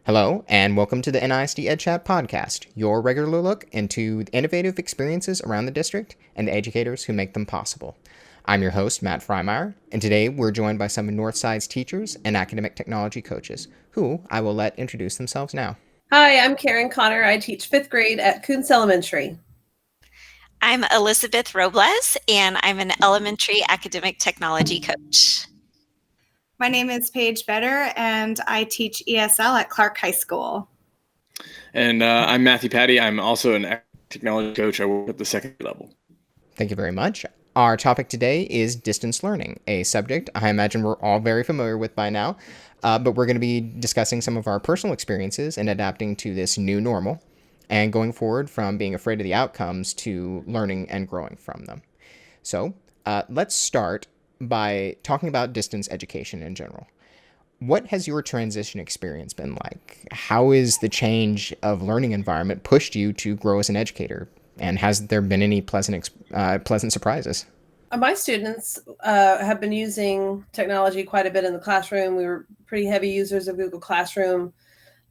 Hello, and welcome to the NISD EdChat Podcast, your regular look into the innovative experiences around the district and the educators who make them possible. I'm your host, Matt Frymire, and today we're joined by some of Northside's teachers and academic technology coaches, who I will let introduce themselves now. Hi, I'm Karen Connor. I teach 5th grade at Kuentz Elementary. I'm Elizabeth Robles, and I'm an elementary academic technology coach. My name is Paige Better, and I teach ESL at Clark High School. And I'm Matthew Patty. I'm also an technology coach. I work at the secondary level. Thank you very much. Our topic today is distance learning, a subject I imagine we're all very familiar with by now, but we're going to be discussing some of our personal experiences in adapting to this new normal and going forward from being afraid of the outcomes to learning and growing from them. So let's start by talking about distance education in general. What has your transition experience been like? How is the change of learning environment pushed you to grow as an educator? And has there been any pleasant surprises? My students have been using technology quite a bit in the classroom. We were pretty heavy users of Google Classroom,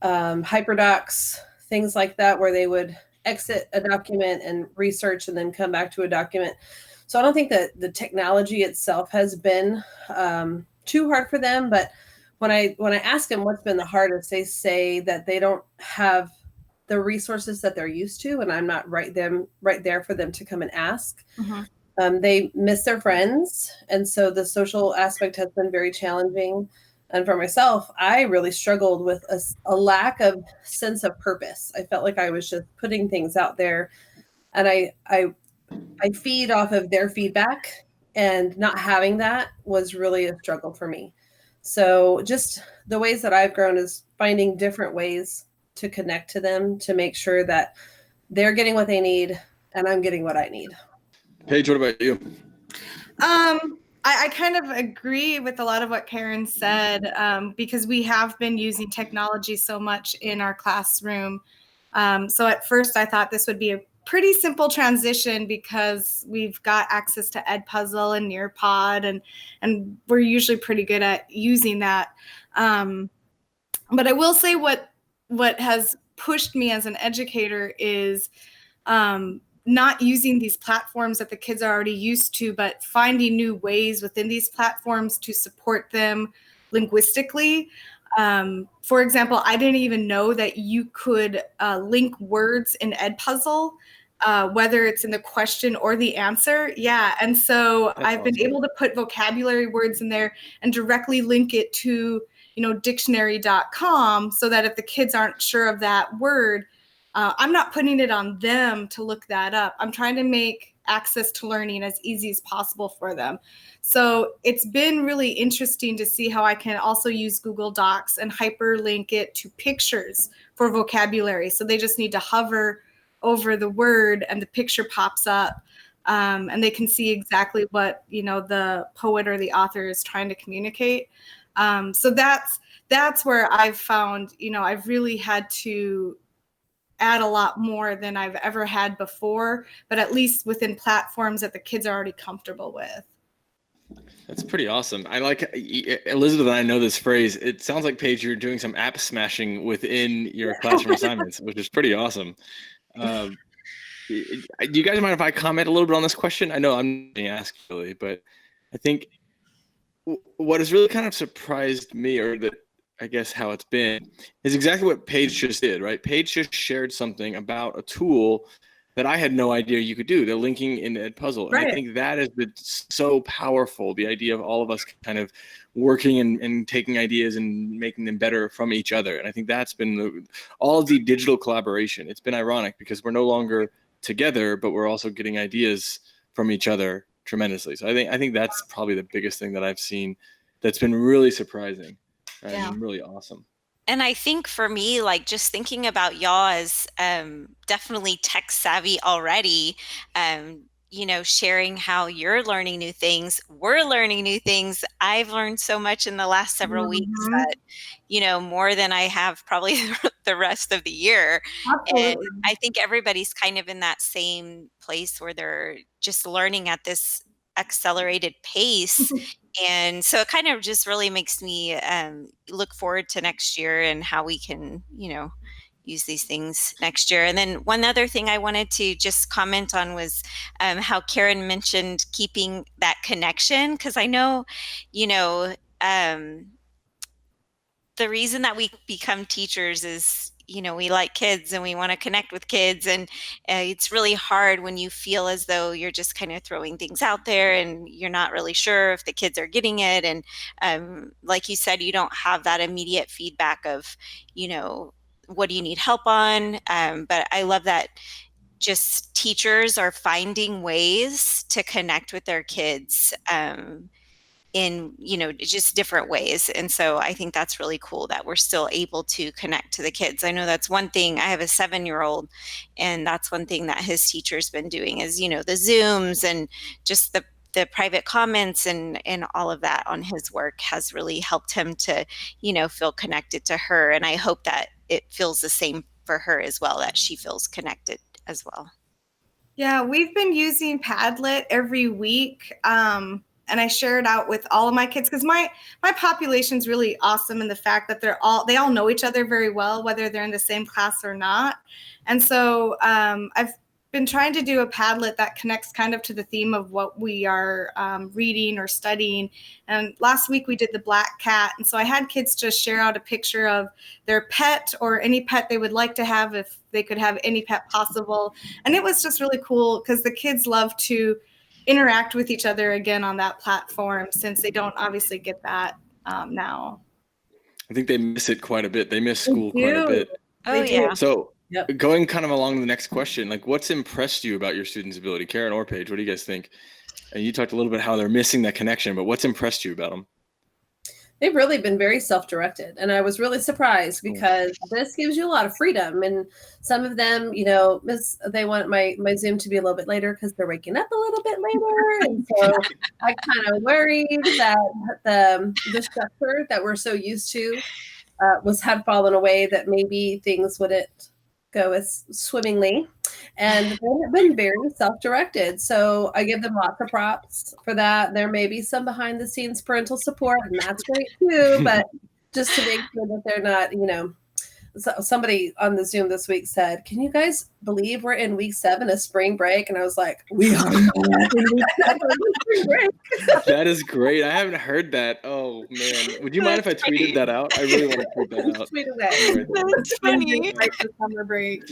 hyperdocs, things like that, where they would exit a document and research and then come back to a document. So I don't think that the technology itself has been too hard for them. But when I ask them what's been the hardest, they say that they don't have the resources that they're used to, and I'm not right there for them to come and ask. Mm-hmm. They miss their friends, and so the social aspect has been very challenging. And for myself, I really struggled with a lack of sense of purpose. I felt like I was just putting things out there, and I feed off of their feedback, and not having that was really a struggle for me. So just the ways that I've grown is finding different ways to connect to them to make sure that they're getting what they need and I'm getting what I need. Paige, what about you? I kind of agree with a lot of what Karen said, because we have been using technology so much in our classroom. So at first I thought this would be a pretty simple transition because we've got access to Edpuzzle and Nearpod, and we're usually pretty good at using that. But I will say what has pushed me as an educator is not using these platforms that the kids are already used to, but finding new ways within these platforms to support them linguistically. For example, I didn't even know that you could link words in Edpuzzle, whether it's in the question or the answer. Yeah. And so I've been able to put vocabulary words in there and directly link it to, dictionary.com, so that if the kids aren't sure of that word, I'm not putting it on them to look that up. I'm trying to make access to learning as easy as possible for them. So it's been really interesting to see how I can also use Google Docs and hyperlink it to pictures for vocabulary. So they just need to hover over the word and the picture pops up, and they can see exactly what, the poet or the author is trying to communicate. So that's where I've found, I've really had to add a lot more than I've ever had before, but at least within platforms that the kids are already comfortable with. That's pretty awesome. I like Elizabeth and I know this phrase. It sounds like, Paige, you're doing some app smashing within your classroom assignments, which is pretty awesome. Do you guys mind if I comment a little bit on this question? I know I'm being asked really, but I think what has really kind of surprised me, or that I guess how it's been, is exactly what Paige just did, right? Paige just shared something about a tool that I had no idea you could do, the linking in Edpuzzle. Right. And I think that has been so powerful, the idea of all of us kind of working and taking ideas and making them better from each other. And I think that's been all of the digital collaboration. It's been ironic because we're no longer together, but we're also getting ideas from each other tremendously. So I think that's probably the biggest thing that I've seen that's been really surprising. Yeah. And really awesome. And I think for me, like just thinking about y'all as definitely tech savvy already, sharing how you're learning new things, we're learning new things. I've learned so much in the last several weeks that, more than I have probably the rest of the year. Absolutely. And I think everybody's kind of in that same place where they're just learning at this accelerated pace. And so it kind of just really makes me look forward to next year and how we can, use these things next year. And then one other thing I wanted to just comment on was how Karen mentioned keeping that connection, because I know, the reason that we become teachers is, we like kids and we want to connect with kids. And it's really hard when you feel as though you're just kind of throwing things out there and you're not really sure if the kids are getting it. And like you said, you don't have that immediate feedback of, what do you need help on? But I love that just teachers are finding ways to connect with their kids in just different ways. And so I think that's really cool that we're still able to connect to the kids. I know that's one thing. I have a 7-year-old, and that's one thing that his teacher's been doing is the Zooms and just the private comments and all of that on his work has really helped him to feel connected to her. And I hope that it feels the same for her as well, that she feels connected as well. Yeah, we've been using Padlet every week. And I share it out with all of my kids because my population is really awesome in the fact that they all know each other very well, whether they're in the same class or not. And so I've been trying to do a Padlet that connects kind of to the theme of what we are reading or studying. And last week we did the black cat. And so I had kids just share out a picture of their pet or any pet they would like to have if they could have any pet possible. And it was just really cool because the kids love to interact with each other again on that platform since they don't obviously get that now. I think they miss it quite a bit. They miss school quite a bit. Oh, yeah. So going kind of along the next question, like what's impressed you about your students' ability? Karen or Paige, what do you guys think? And you talked a little bit how they're missing that connection, but what's impressed you about them? They've really been very self-directed. And I was really surprised because this gives you a lot of freedom. And some of them, they want my Zoom to be a little bit later because they're waking up a little bit later. And so I kind of worried that the structure that we're so used to had fallen away, that maybe things wouldn't go as swimmingly. And they have been very self-directed. So I give them lots of props for that. There may be some behind the scenes parental support, and that's great too. But just to make sure that they're not, somebody on the Zoom this week said, "Can you guys believe we're in week 7 of spring break?" And I was like, "We are in week 7 of spring break." That is great. I haven't heard that. Oh man, would you mind if I tweeted that out? I really want to tweet that out. Tweet away. That's funny. Like the summer break.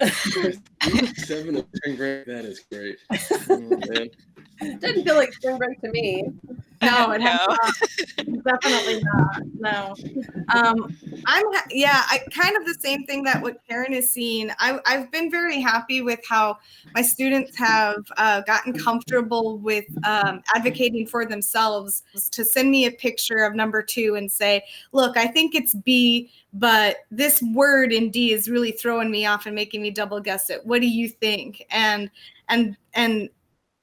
7 of spring break. That is great. Oh, man. Didn't feel like spring break to me. No, it has not. Definitely not. No. I kind of the same thing that what Karen is seeing. I've been very happy with how my students have gotten comfortable with advocating for themselves to send me a picture of number 2 and say, "Look, I think it's B, but this word in D is really throwing me off and making me double guess it. What do you think?" And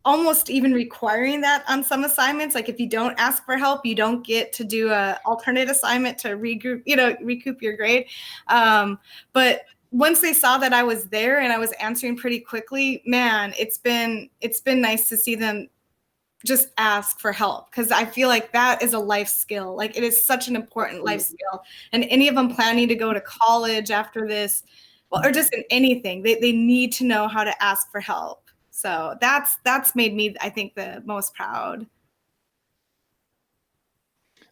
almost even requiring that on some assignments. Like if you don't ask for help, you don't get to do a alternate assignment to recoup your grade. But once they saw that I was there and I was answering pretty quickly, man, it's been nice to see them just ask for help, because I feel like that is a life skill. Like it is such an important life skill. And any of them planning to go to college after this, or just in anything, they need to know how to ask for help. So that's made me, I think, the most proud.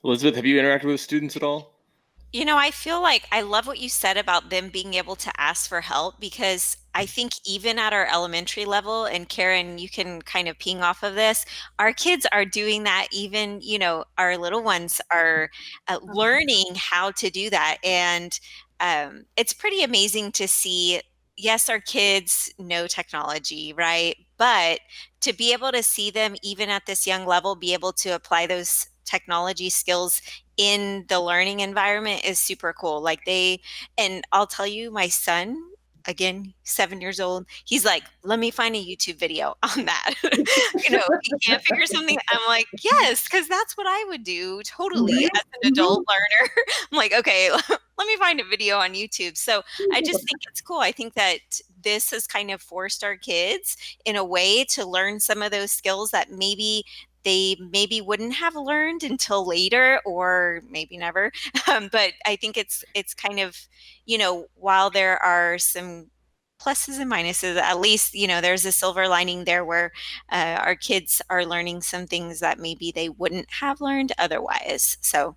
Elizabeth, have you interacted with students at all? I feel like I love what you said about them being able to ask for help, because I think even at our elementary level, and Karen, you can kind of ping off of this, our kids are doing that. Even, our little ones are learning how to do that. And it's pretty amazing to see. Yes, our kids know technology, right? But to be able to see them even at this young level, be able to apply those technology skills in the learning environment is super cool. And I'll tell you, my son, again, 7 years old, he's like, "Let me find a YouTube video on that." He can't figure something. I'm like, yes, because that's what I would do totally as an adult learner. I'm like, okay, let me find a video on YouTube. So I just think it's cool. I think that this has kind of forced our kids in a way to learn some of those skills that maybe they maybe wouldn't have learned until later, or maybe never. But I think it's kind of, while there are some pluses and minuses, at least, there's a silver lining there where our kids are learning some things that maybe they wouldn't have learned otherwise. So,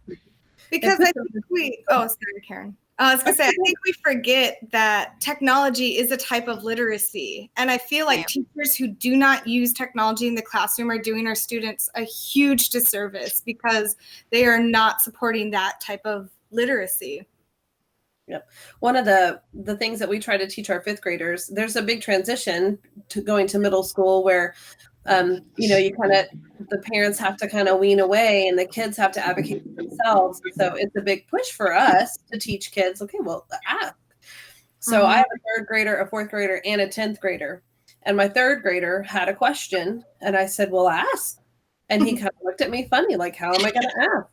because I think sorry, Karen. I was going to say, I think we forget that technology is a type of literacy. And I feel like teachers who do not use technology in the classroom are doing our students a huge disservice because they are not supporting that type of literacy. Yep. One of the things that we try to teach our fifth graders, there's a big transition to going to middle school where the parents have to kind of wean away and the kids have to advocate for themselves. So it's a big push for us to teach kids, okay, well, ask. So I have a 3rd grader, a 4th grader, and a 10th grader. And my 3rd grader had a question and I said, well, ask. And he kind of looked at me funny, like, how am I going to ask?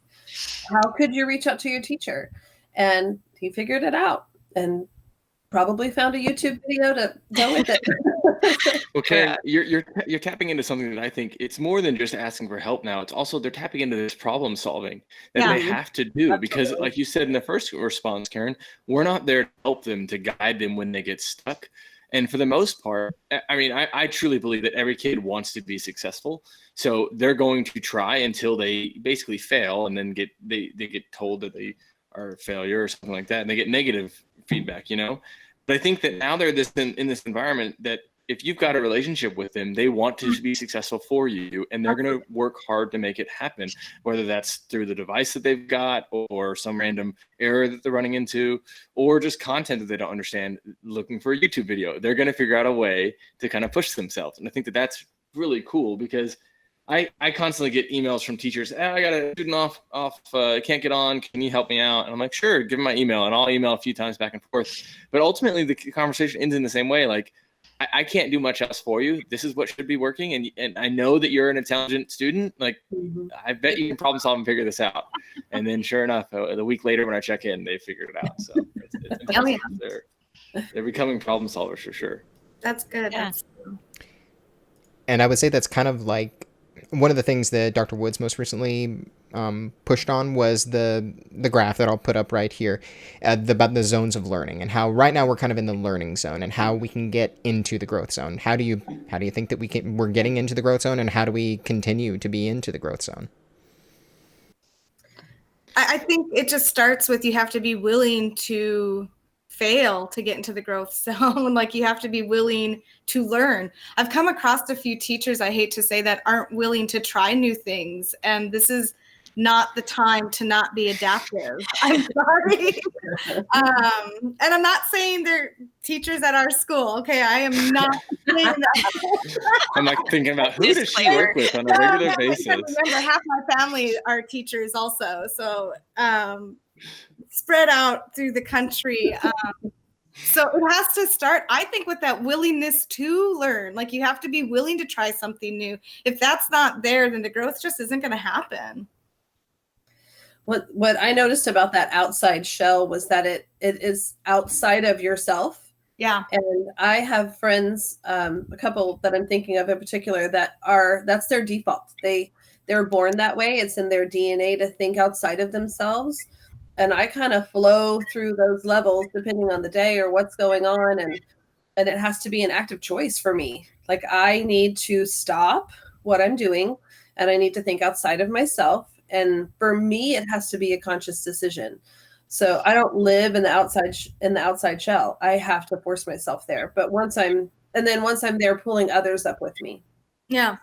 How could you reach out to your teacher? And he figured it out and probably found a YouTube video to go with it. Well, Karen, you're tapping into something that I think it's more than just asking for help now. It's also they're tapping into this problem solving that they have to do. Absolutely. Because like you said in the first response, Karen, we're not there to help them, to guide them when they get stuck. And for the most part, I mean, I truly believe that every kid wants to be successful. So they're going to try until they basically fail and then they get told that they are a failure or something like that. And they get negative feedback, But I think that now they're in this environment that if you've got a relationship with them, they want to be successful for you, and they're going to work hard to make it happen, whether that's through the device that they've got or some random error that they're running into, or just content that they don't understand, looking for a YouTube video. They're going to figure out a way to kind of push themselves. And I think that that's really cool because I constantly get emails from teachers. I got a student off can't get on. Can you help me out? And I'm like, sure, give them my email. And I'll email a few times back and forth. But ultimately, the conversation ends in the same way. Like, I can't do much else for you. This is what should be working. And I know that you're an intelligent student. Like, I bet you can problem solve and figure this out. And then sure enough, a week later when I check in, they figured it out. So they're becoming problem solvers for sure. That's good. Yeah. And I would say that's kind of like one of the things that Dr. Woods most recently pushed on was the graph that I'll put up right here about the zones of learning and how right now we're kind of in the learning zone and how we can get into the growth zone. How do you think that we're getting into the growth zone, and how do we continue to be into the growth zone? I think it just starts with you have to be willing to fail to get into the growth zone. Like, you have to be willing to learn. I've come across a few teachers, I hate to say, that aren't willing to try new things. And this is not the time to not be adaptive. I'm sorry. And I'm not saying they're teachers at our school. Okay. I am not saying that. I'm like thinking about who does she work with on a regular basis? Remember, half my family are teachers also. So, spread out through the country. So it has to start, I think, with that willingness to learn. Like, you have to be willing to try something new. If that's not there, then the growth just isn't going to happen. What I noticed about that outside shell was that it is outside of yourself. Yeah. And I have friends, a couple that I'm thinking of in particular, that's their default. They're born that way. It's in their DNA to think outside of themselves. And I kind of flow through those levels depending on the day or what's going on. And it has to be an active choice for me. Like, I need to stop what I'm doing and I need to think outside of myself. And for me, it has to be a conscious decision. So I don't live in the outside shell. I have to force myself there. But once I'm there, pulling others up with me. Yeah.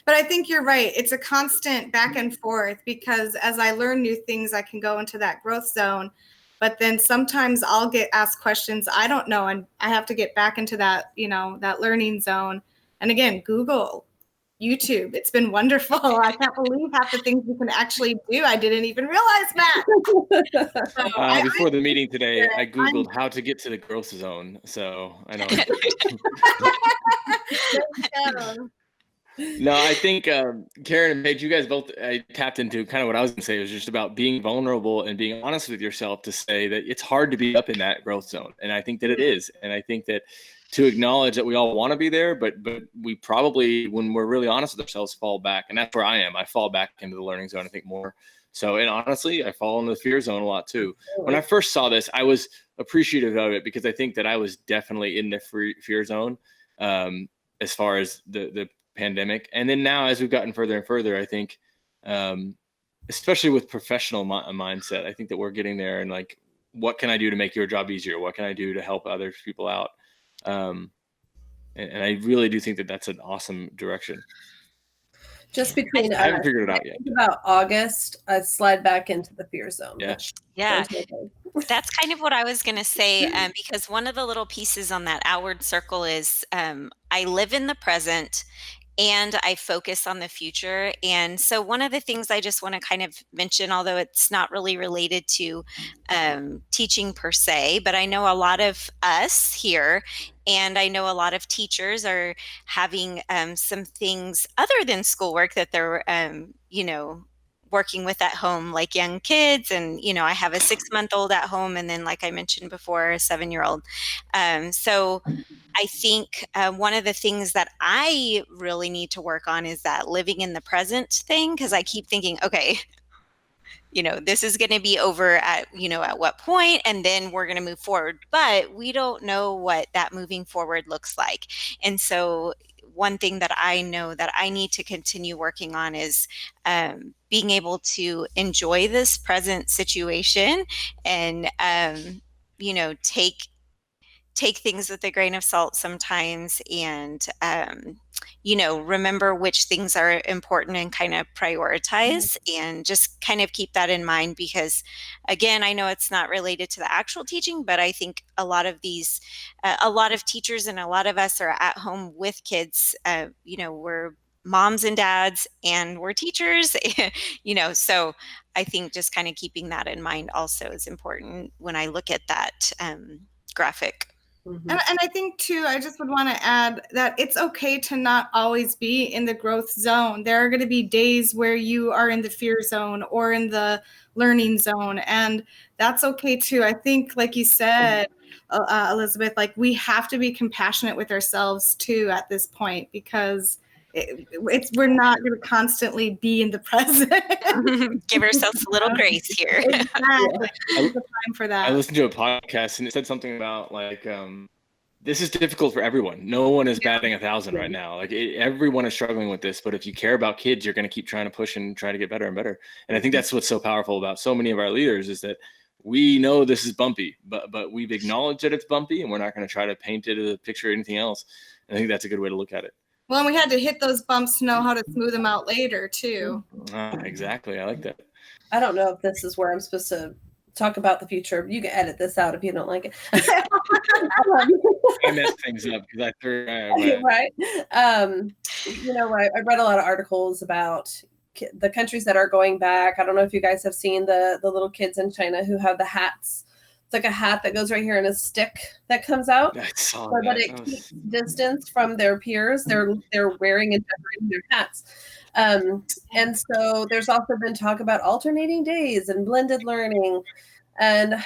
But I think you're right. It's a constant back and forth, because as I learn new things, I can go into that growth zone. But then sometimes I'll get asked questions I don't know, and I have to get back into that, that learning zone. And again, Google, YouTube. It's been wonderful. I can't believe half the things we can actually do. I didn't even realize that. Before the meeting today, I Googled how to get to the growth zone. So I know. No, I think Karen and Paige, you guys both tapped into kind of what I was going to say. It was just about being vulnerable and being honest with yourself to say that it's hard to be up in that growth zone. And I think that it is. And I think that to acknowledge that we all want to be there, but we probably, when we're really honest with ourselves, fall back. And that's where I am. I fall back into the learning zone, I think, more. So, and honestly, I fall into the fear zone a lot too. When I first saw this, I was appreciative of it because I think that I was definitely in the fear zone as far as the pandemic. And then now, as we've gotten further and further, I think, especially with professional mindset, I think that we're getting there. And like, what can I do to make your job easier? What can I do to help other people out? And I really do think that that's an awesome direction. Just between I haven't figured it out yet. About August, I slide back into the fear zone. Yeah. That's kind of what I was going to say, because one of the little pieces on that outward circle is I live in the present and I focus on the future. And so one of the things I just want to kind of mention, although it's not really related to teaching per se, but I know a lot of us here and I know a lot of teachers are having some things other than schoolwork that they're, working with at home, like young kids. And, I have a 6-month-old at home. And then, like I mentioned before, a 7-year-old. So I think one of the things that I really need to work on is that living in the present thing. Cause I keep thinking, okay, this is going to be over at what point, and then we're going to move forward, but we don't know what that moving forward looks like. And so one thing that I know that I need to continue working on is being able to enjoy this present situation and, take things with a grain of salt sometimes and, remember which things are important and kind of prioritize and just kind of keep that in mind because, again, I know it's not related to the actual teaching, but I think a lot of teachers and a lot of us are at home with kids. We're moms and dads and we're teachers, so I think just kind of keeping that in mind also is important when I look at that graphic. Mm-hmm. And I think too, I just would want to add that it's okay to not always be in the growth zone. There are going to be days where you are in the fear zone or in the learning zone, and that's okay too. I think, like you said, Elizabeth, like we have to be compassionate with ourselves too at this point because we're not going to constantly be in the present. Give ourselves a little grace here. Exactly. Time for that. I listened to a podcast and it said something about like this is difficult for everyone. No one is batting 1,000 right now. Like everyone is struggling with this. But if you care about kids, you're going to keep trying to push and try to get better and better. And I think that's what's so powerful about so many of our leaders is that we know this is bumpy, but we've acknowledged that it's bumpy, and we're not going to try to paint it as a picture or anything else. And I think that's a good way to look at it. Well, and we had to hit those bumps to know how to smooth them out later, too. Exactly. I like that. I don't know if this is where I'm supposed to talk about the future. You can edit this out if you don't like it. I messed things up because I threw right. I read a lot of articles about the countries that are going back. I don't know if you guys have seen the little kids in China who have the hats. It's like a hat that goes right here and a stick that comes out so that it keeps distance from their peers. They're wearing and decorating their hats. And so there's also been talk about alternating days and blended learning. And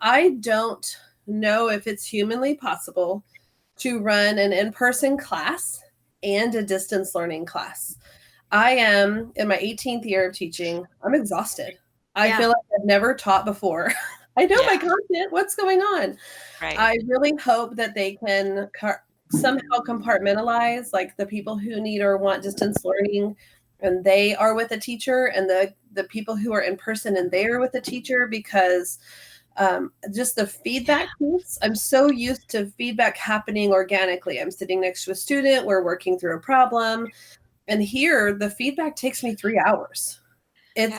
I don't know if it's humanly possible to run an in-person class and a distance learning class. I am in my 18th year of teaching. I'm exhausted. I feel like I've never taught before. I know my content. What's going on? Right. I really hope that they can somehow compartmentalize, like the people who need or want distance learning, and they are with a teacher, and the people who are in person and they are with a teacher, because just the feedback piece. I'm so used to feedback happening organically. I'm sitting next to a student. We're working through a problem, and here the feedback takes me 3 hours. It's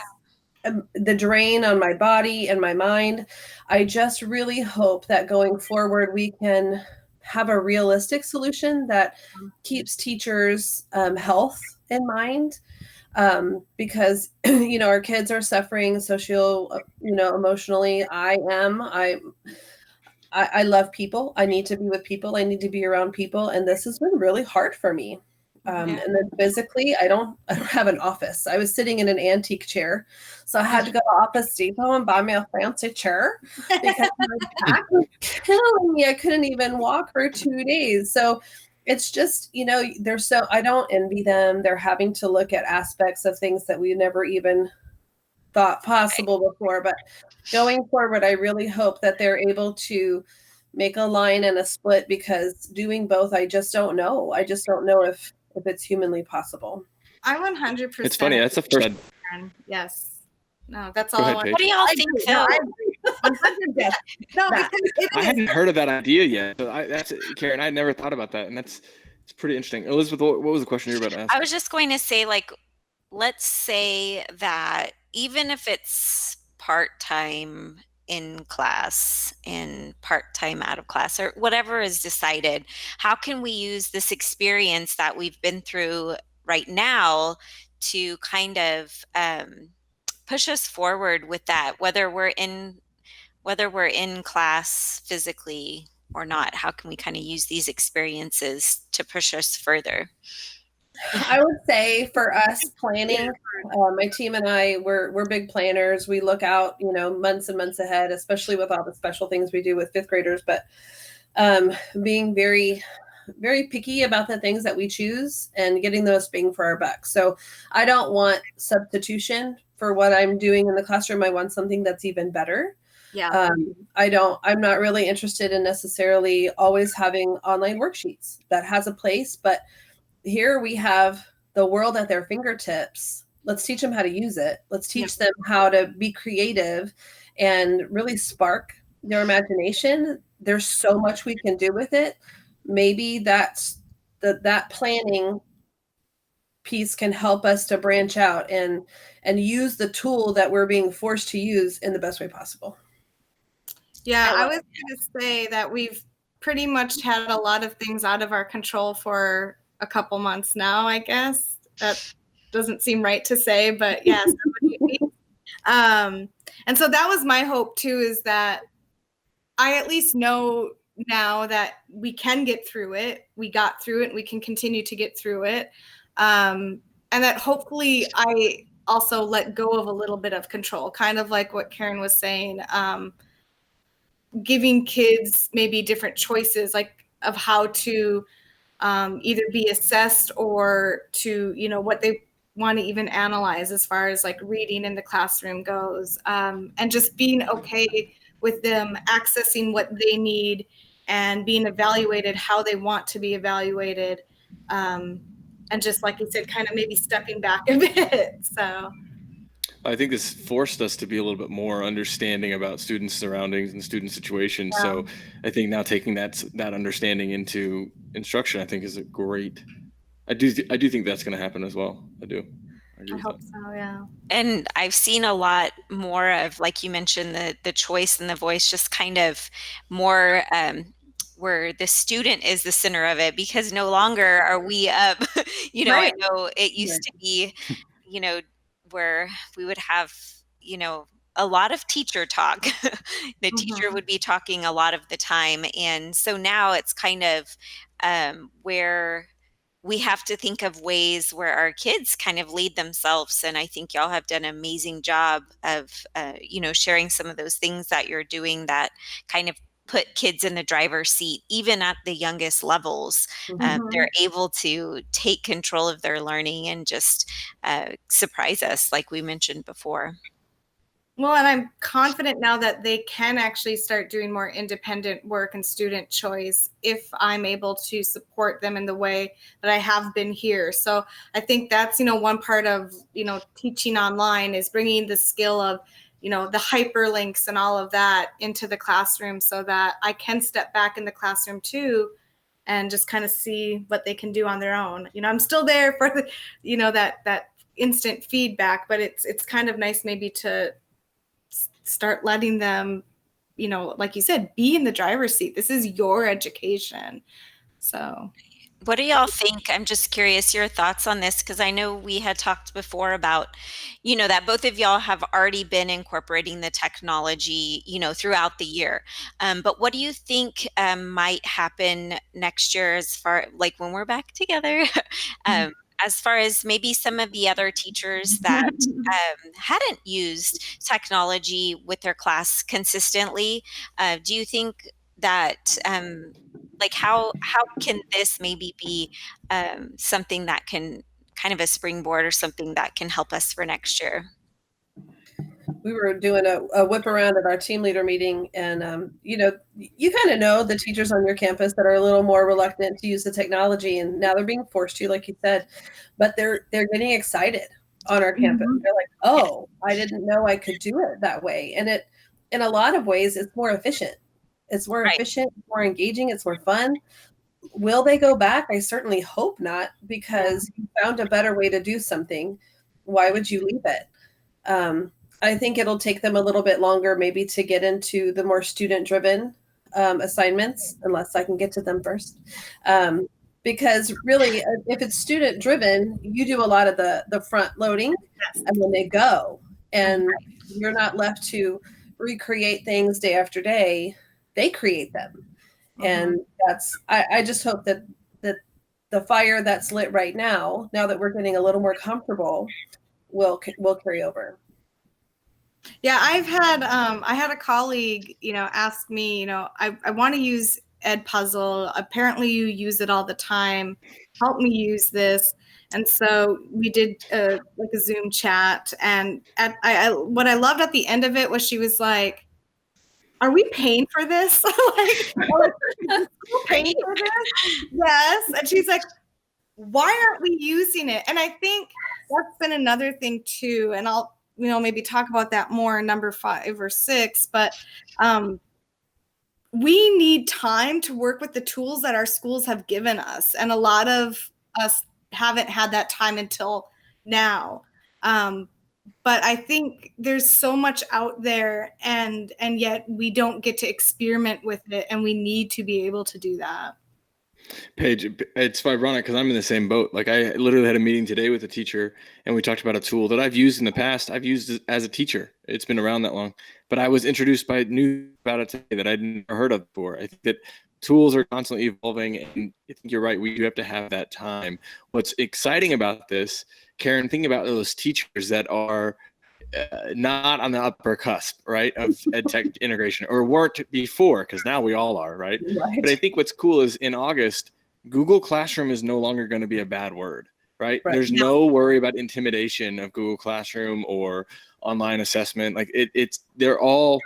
the drain on my body and my mind. I just really hope that going forward, we can have a realistic solution that keeps teachers' health in mind. Because, our kids are suffering emotionally. I love people. I need to be with people. I need to be around people. And this has been really hard for me. And then physically, I don't have an office. I was sitting in an antique chair, so I had to go to Office Depot and buy me a fancy chair because my back was killing me. I couldn't even walk for 2 days. So it's just, I don't envy them. They're having to look at aspects of things that we never even thought possible before. But going forward, I really hope that they're able to make a line and a split, because doing both, I just don't know. I just don't know if it's humanly possible. I 100%. It's funny. That's the first. Yes. No, that's Go all ahead, I want. Paige. What do y'all think, Phil? I agree. 100%. No, because it I is. hadn't heard of that idea yet. So that's Karen. I never thought about that, and it's pretty interesting. Elizabeth, what was the question you were about to ask? I was just going to say, like, let's say that even if it's part-time in class and part-time out of class, or whatever is decided, how can we use this experience that we've been through right now to kind of push us forward with that, whether we're in class physically or not? How can we kind of use these experiences to push us further? I would say for us planning, my team and I, we're big planners. We look out, months and months ahead, especially with all the special things we do with fifth graders. But being very, very picky about the things that we choose and getting those bang for our buck. So I don't want substitution for what I'm doing in the classroom. I want something that's even better. Yeah. I'm not really interested in necessarily always having online worksheets. That has a place, but here we have the world at their fingertips. Let's teach them how to use it. Let's teach them how to be creative and really spark their imagination. There's so much we can do with it. Maybe that's that planning piece can help us to branch out and use the tool that we're being forced to use in the best way possible. Yeah, I was going to say that we've pretty much had a lot of things out of our control for a couple months now, I guess. That doesn't seem right to say, but yes. And so that was my hope too, is that I at least know now that we can get through it. We got through it and we can continue to get through it. And that hopefully I also let go of a little bit of control, kind of like what Karen was saying, giving kids maybe different choices, like of how to either be assessed or to, what they want to even analyze as far as like reading in the classroom goes, and just being okay with them accessing what they need and being evaluated how they want to be evaluated. And just like you said, kind of maybe stepping back a bit. So I think this forced us to be a little bit more understanding about students' surroundings and student situations. Yeah. So I think now taking that understanding into instruction, I think is a great. I do think that's going to happen as well. I do. I hope so, yeah. And I've seen a lot more of, like you mentioned, the choice and the voice, just kind of more where the student is the center of it, because no longer are we up. Right. I know it used to be, where we would have, a lot of teacher talk. The teacher would be talking a lot of the time. And so now it's kind of where we have to think of ways where our kids kind of lead themselves. And I think y'all have done an amazing job of, sharing some of those things that you're doing that kind of put kids in the driver's seat, even at the youngest levels. They're able to take control of their learning and just surprise us, like we mentioned before. Well, and I'm confident now that they can actually start doing more independent work and student choice if I'm able to support them in the way that I have been here. So I think that's, one part of, teaching online is bringing the skill of, the hyperlinks and all of that into the classroom so that I can step back in the classroom too and just kind of see what they can do on their own. I'm still there for the, that instant feedback, but it's kind of nice maybe to start letting them, like you said, be in the driver's seat. This is your education. So What do y'all think? I'm just curious your thoughts on this, because I know we had talked before about, that both of y'all have already been incorporating the technology, throughout the year. But what do you think might happen next year, as far like when we're back together? um, as far as maybe some of the other teachers that hadn't used technology with their class consistently, do you think that like how can this maybe be something that can kind of a springboard or something that can help us for next year? We were doing a whip around at our team leader meeting, and you kind of know the teachers on your campus that are a little more reluctant to use the technology, and now they're being forced to, like you said, but they're getting excited on our campus. They're like, oh, I didn't know I could do it that way. And it, in a lot of ways, it's more efficient. It's more efficient, more engaging, it's more fun. Will they go back? I certainly hope not, because you found a better way to do something. Why would you leave it? I think it'll take them a little bit longer maybe to get into the more student-driven assignments, unless I can get to them first. Because really, if it's student-driven, you do a lot of the front loading, and then they go. And you're not left to recreate things day after day. They create them. And I just hope that the fire that's lit right now that we're getting a little more comfortable, will carry over. Yeah, I had a colleague, ask me, I want to use Edpuzzle. Apparently you use it all the time. Help me use this. And so we did like a Zoom chat. And what I loved at the end of it was she was like, are we paying for this? Paying for this? Yes. And she's like, why aren't we using it? And I think that's been another thing too. And I'll, maybe talk about that more in number 5 or 6, but we need time to work with the tools that our schools have given us. And a lot of us haven't had that time until now. But I think there's so much out there, and yet we don't get to experiment with it, and we need to be able to do that. Paige, it's ironic because I'm in the same boat. Like, I literally had a meeting today with a teacher, and we talked about a tool that I've used in the past. I've used it as a teacher. It's been around that long, but I was introduced by news about it today that I'd never heard of before. I think that tools are constantly evolving, and I think you're right. We do have to have that time. What's exciting about this, Karen, thinking about those teachers that are not on the upper cusp, right, of ed tech integration, or weren't before, because now we all are, right? But I think what's cool is in August, Google Classroom is no longer going to be a bad word, right? There's no worry about intimidation of Google Classroom or online assessment. Like they're all,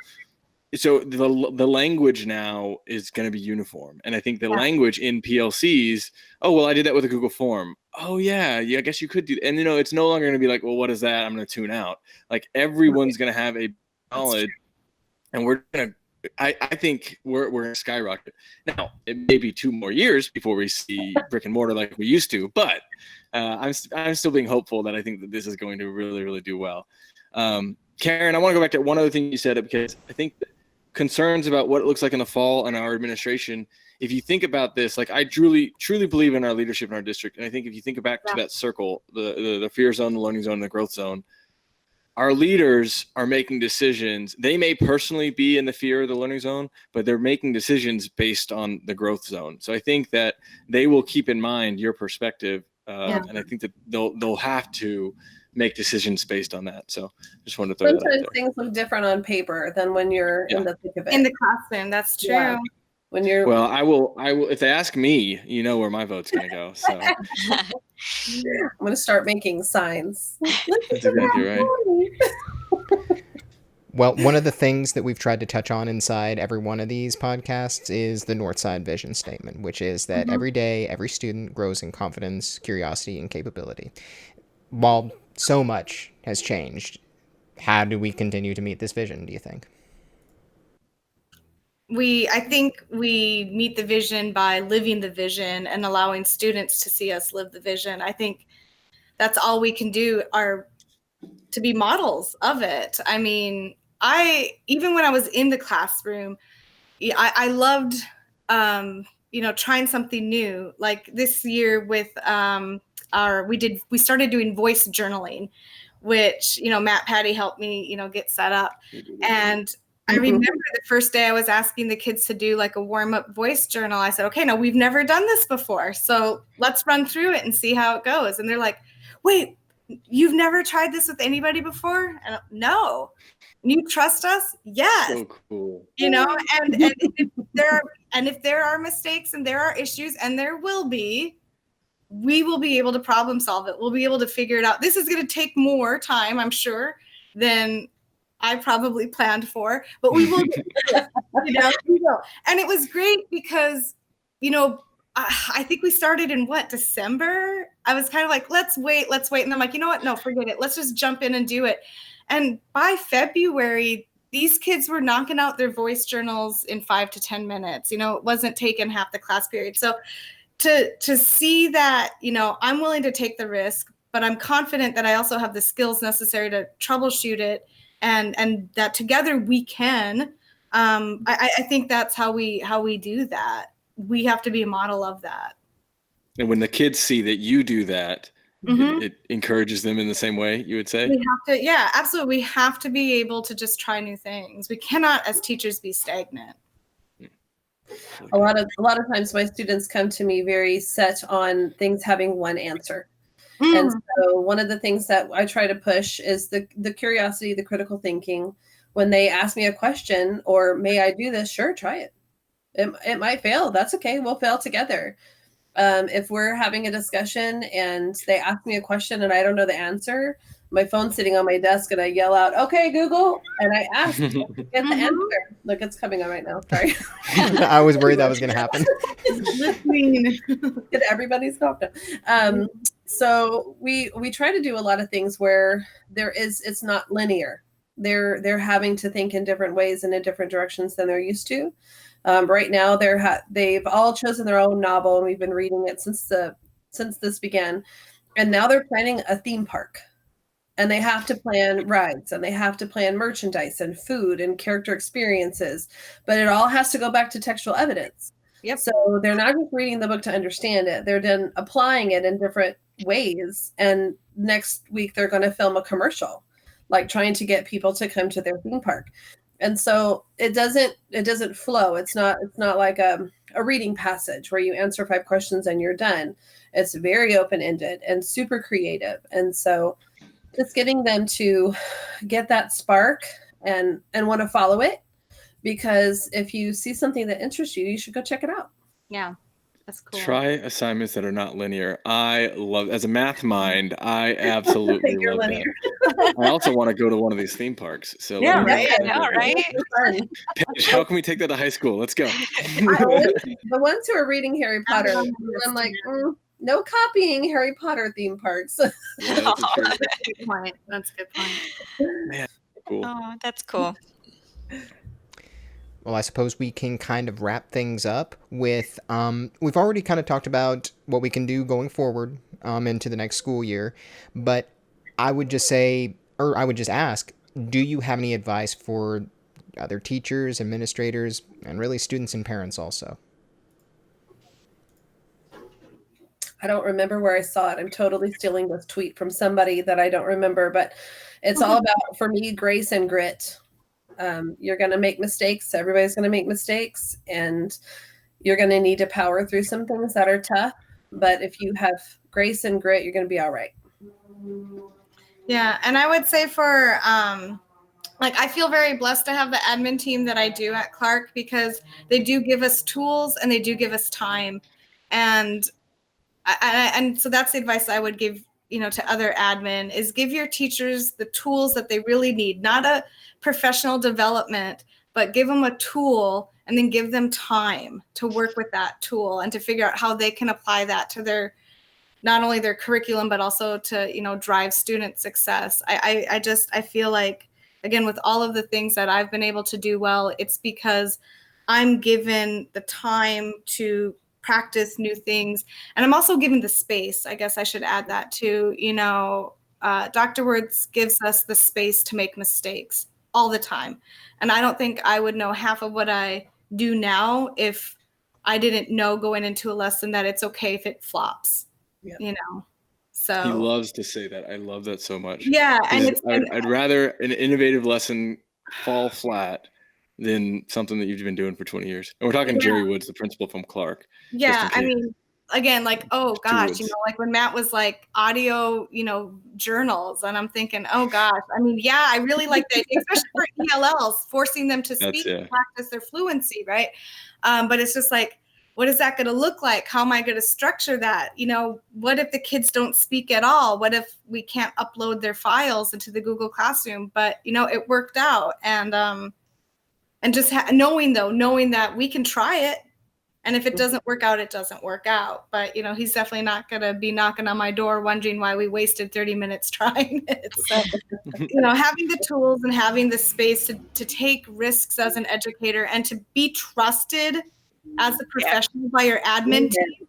so the language now is going to be uniform. And I think the language in PLCs, oh, well, I did that with a Google form. Oh yeah, I guess you could do that. And it's no longer going to be like, well, what is that? I'm going to tune out. Like, everyone's going to have a knowledge, and we're going to, I think we're going to skyrocket. Now, it may be 2 more years before we see brick and mortar like we used to, but I'm still being hopeful that I think that this is going to really, really do well. Karen, I want to go back to one other thing you said, because I think that concerns about what it looks like in the fall and our administration, if you think about this, like, I truly believe in our leadership in our district. And I think if you think back to that circle, the fear zone, the learning zone, and the growth zone, our leaders are making decisions. They may personally be in the fear of the learning zone, but they're making decisions based on the growth zone. So I think that they will keep in mind your perspective. And I think that they'll have to make decisions based on that. So just wanted to throw that out there. Sometimes things look different on paper than when you're in the thick of it. In the classroom, that's true. Yeah. When you're I will. If they ask me, where my vote's going to go. So I'm going to start making signs. That's exactly right. Well, one of the things that we've tried to touch on inside every one of these podcasts is the Northside Vision statement, which is that every day, every student grows in confidence, curiosity, and capability. While so much has changed, how do we continue to meet this vision, do you think? I think we meet the vision by living the vision and allowing students to see us live the vision. I think that's all we can do, are to be models of it. I mean, even when I was in the classroom, I loved trying something new. Like this year with we started doing voice journaling, which, Matt Patty helped me, get set up. And I remember the first day I was asking the kids to do like a warm-up voice journal. I said, okay, now we've never done this before, so let's run through it and see how it goes. And they're like, wait, you've never tried this with anybody before? And no. You trust us? Yes. So cool. And if there are mistakes and there are issues, and there will be, we will be able to problem solve it. We'll be able to figure it out. This is going to take more time, I'm sure, than I probably planned for, but we will get it, we will. And it was great because, I think we started in December? I was kind of like, let's wait. And I'm like, you know what? No, forget it. Let's just jump in and do it. And by February, these kids were knocking out their voice journals in 5 to 10 minutes. It wasn't taking half the class period. So to see that, I'm willing to take the risk, but I'm confident that I also have the skills necessary to troubleshoot it, and that together we can. I think that's how we do that. We have to be a model of that. And when the kids see that you do that, it encourages them in the same way, you would say? We have to, yeah, absolutely. We have to be able to just try new things. We cannot, as teachers, be stagnant. A lot of times my students come to me very set on things having one answer. And so one of the things that I try to push is the curiosity, the critical thinking. When they ask me a question or may I do this? Sure, try it. It might fail. That's okay. We'll fail together. If we're having a discussion and they ask me a question and I don't know the answer, my phone's sitting on my desk and I yell out, okay, Google. And I ask, get the answer. Look, it's coming on right now. Sorry. I was worried that was going to happen. Get everybody's talked up. So we try to do a lot of things where it's not linear. They're having to think in different ways and in different directions than they're used to. Right now, they've all chosen their own novel, and we've been reading it since this began. And now they're planning a theme park, and they have to plan rides, and they have to plan merchandise and food and character experiences. But it all has to go back to textual evidence. Yep. So they're not just reading the book to understand it; they're then applying it in different ways. And next week, they're going to film a commercial, like trying to get people to come to their theme park. And so it doesn't flow. It's not like a reading passage where you answer 5 questions and you're done. It's very open-ended and super creative. And so just getting them to get that spark and want to follow it, because if you see something that interests you, you should go check it out. Yeah. That's cool. Try assignments that are not linear. I love, as a math mind, I absolutely love that. I also want to go to one of these theme parks. So yeah, right. I know, right? Paige, how can we take that to high school? Let's go. The ones who are reading Harry Potter, I'm like, no copying Harry Potter theme parks. Yeah, that's a good point. That's a good point. Man, cool. Oh, that's cool. Well, I suppose we can kind of wrap things up with, we've already kind of talked about what we can do going forward into the next school year, but I would just ask, do you have any advice for other teachers, administrators, and really students and parents also? I don't remember where I saw it. I'm totally stealing this tweet from somebody that I don't remember, but it's all about, for me, grace and grit. You're going to make mistakes. Everybody's going to make mistakes, and you're going to need to power through some things that are tough. But if you have grace and grit, you're going to be all right. Yeah. And I would say for, I feel very blessed to have the admin team that I do at Clark, because they do give us tools and they do give us time. And so that's the advice I would give, to other admin, is give your teachers the tools that they really need, not a professional development, but give them a tool and then give them time to work with that tool and to figure out how they can apply that to their, not only their curriculum, but also to, drive student success. I feel like, again, with all of the things that I've been able to do well, it's because I'm given the time to practice new things. And I'm also given the space. I guess I should add that too. Dr. Words gives us the space to make mistakes all the time. And I don't think I would know half of what I do now if I didn't know going into a lesson that it's okay if it flops, Yeah. you know? So He loves to say that. I love that so much. yeah. And I'd rather an innovative lesson fall flat than something that you've been doing for 20 years. And we're talking Jerry Woods, the principal from Clark. Yeah, I mean, again, like, oh gosh, like when Matt was like audio, journals, and I'm thinking, oh gosh, I mean, yeah, I really like that, especially for ELLs, forcing them to speak and practice their fluency, right? But it's just like, what is that going to look like? How am I going to structure that? What if the kids don't speak at all? What if we can't upload their files into the Google Classroom? But it worked out, and just knowing that we can try it. And if it doesn't work out, it doesn't work out. But, he's definitely not going to be knocking on my door wondering why we wasted 30 minutes trying it. So, having the tools and having the space to take risks as an educator and to be trusted as a professional by your admin team,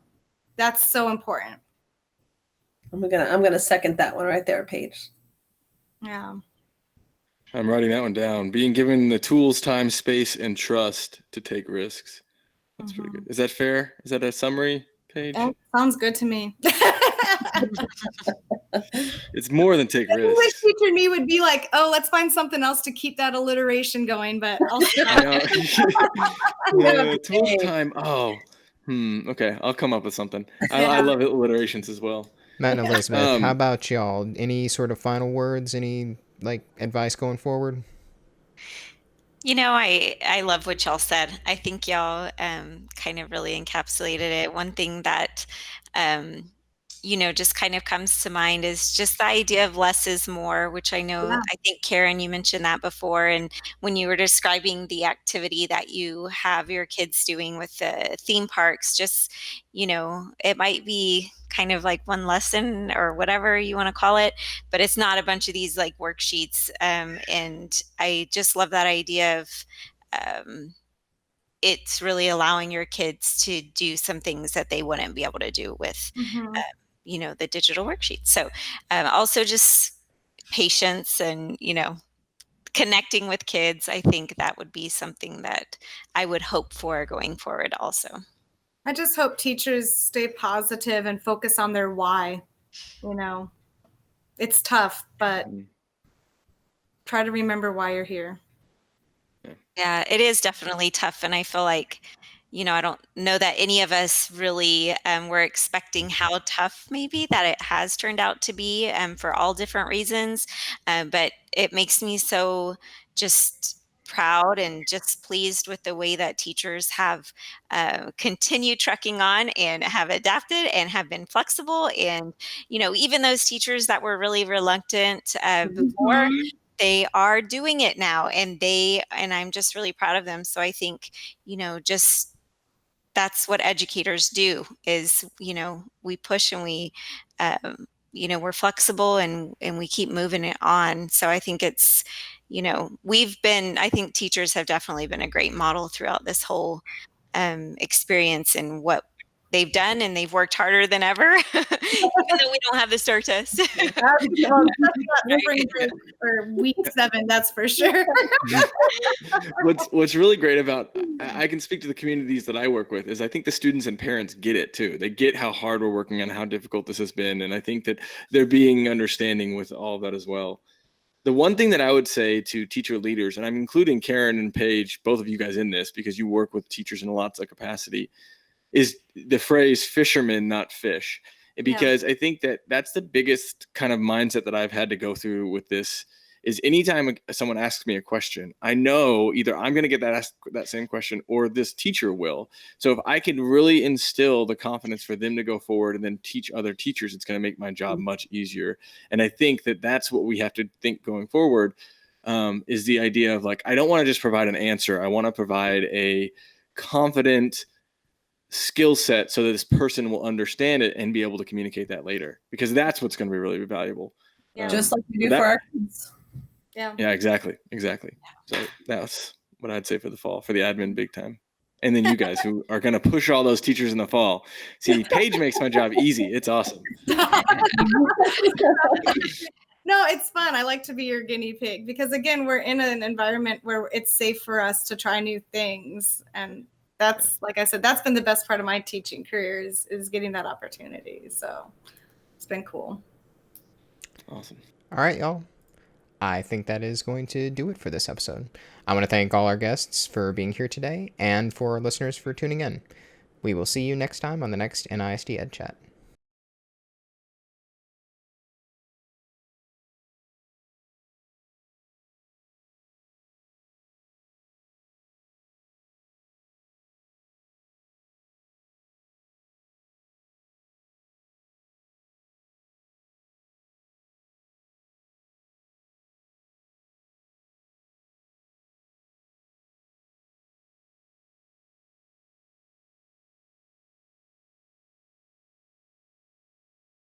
that's so important. I'm gonna second that one right there, Paige. Yeah. I'm writing that one down. Being given the tools, time, space, and trust to take risks. That's pretty good. Is that fair? Is that a summary, Paige? That sounds good to me. It's more than take risks. English teacher me would be like, oh, let's find something else to keep that alliteration going, but I'll tools, time. Oh, okay. I'll come up with something. I love alliterations as well. Matt and Elizabeth, how about y'all? Any sort of final words? Any advice going forward? I love what y'all said. I think y'all kind of really encapsulated it. One thing that just kind of comes to mind is just the idea of less is more, which I know, I think, Karen, you mentioned that before. And when you were describing the activity that you have your kids doing with the theme parks, just, it might be kind of like one lesson or whatever you want to call it, but it's not a bunch of these worksheets. And I just love that idea of it's really allowing your kids to do some things that they wouldn't be able to do with the digital worksheets. So also just patience and, connecting with kids. I think that would be something that I would hope for going forward also. I just hope teachers stay positive and focus on their why. It's tough, but try to remember why you're here. Yeah, it is definitely tough. And I feel like, I don't know that any of us really were expecting how tough maybe that it has turned out to be for all different reasons. But it makes me so just proud and just pleased with the way that teachers have continued trucking on and have adapted and have been flexible. And, even those teachers that were really reluctant before, they are doing it now, and I'm just really proud of them. So I think, just that's what educators do is, we push and we, we're flexible and we keep moving it on. So I think it's, I think teachers have definitely been a great model throughout this whole experience and what they've done, and they've worked harder than ever, even though we don't have the STAR test. For week 7, that's for sure. What's really great about, I can speak to the communities that I work with, is I think the students and parents get it too. They get how hard we're working on, how difficult this has been. And I think that they're being understanding with all of that as well. The one thing that I would say to teacher leaders, and I'm including Karen and Paige, both of you guys in this, because you work with teachers in lots of capacity, is the phrase fisherman, not fish. Because I think that that's the biggest kind of mindset that I've had to go through with this, is anytime someone asks me a question, I know either I'm going to get that same question or this teacher will. So if I can really instill the confidence for them to go forward and then teach other teachers, it's going to make my job much easier. And I think that that's what we have to think going forward, is the idea of I don't want to just provide an answer. I want to provide a confident skill set so that this person will understand it and be able to communicate that later, because that's what's going to be really valuable. Just like we do for our kids. Yeah, exactly. So that's what I'd say for the fall, for the admin big time. And then you guys who are going to push all those teachers in the fall. See, Paige makes my job easy. It's awesome. No, it's fun. I like to be your guinea pig because, again, we're in an environment where it's safe for us to try new things. And that's, like I said, that's been the best part of my teaching career is getting that opportunity. So it's been cool. Awesome. All right, y'all. I think that is going to do it for this episode. I want to thank all our guests for being here today and for our listeners for tuning in. We will see you next time on the next NISD EdChat.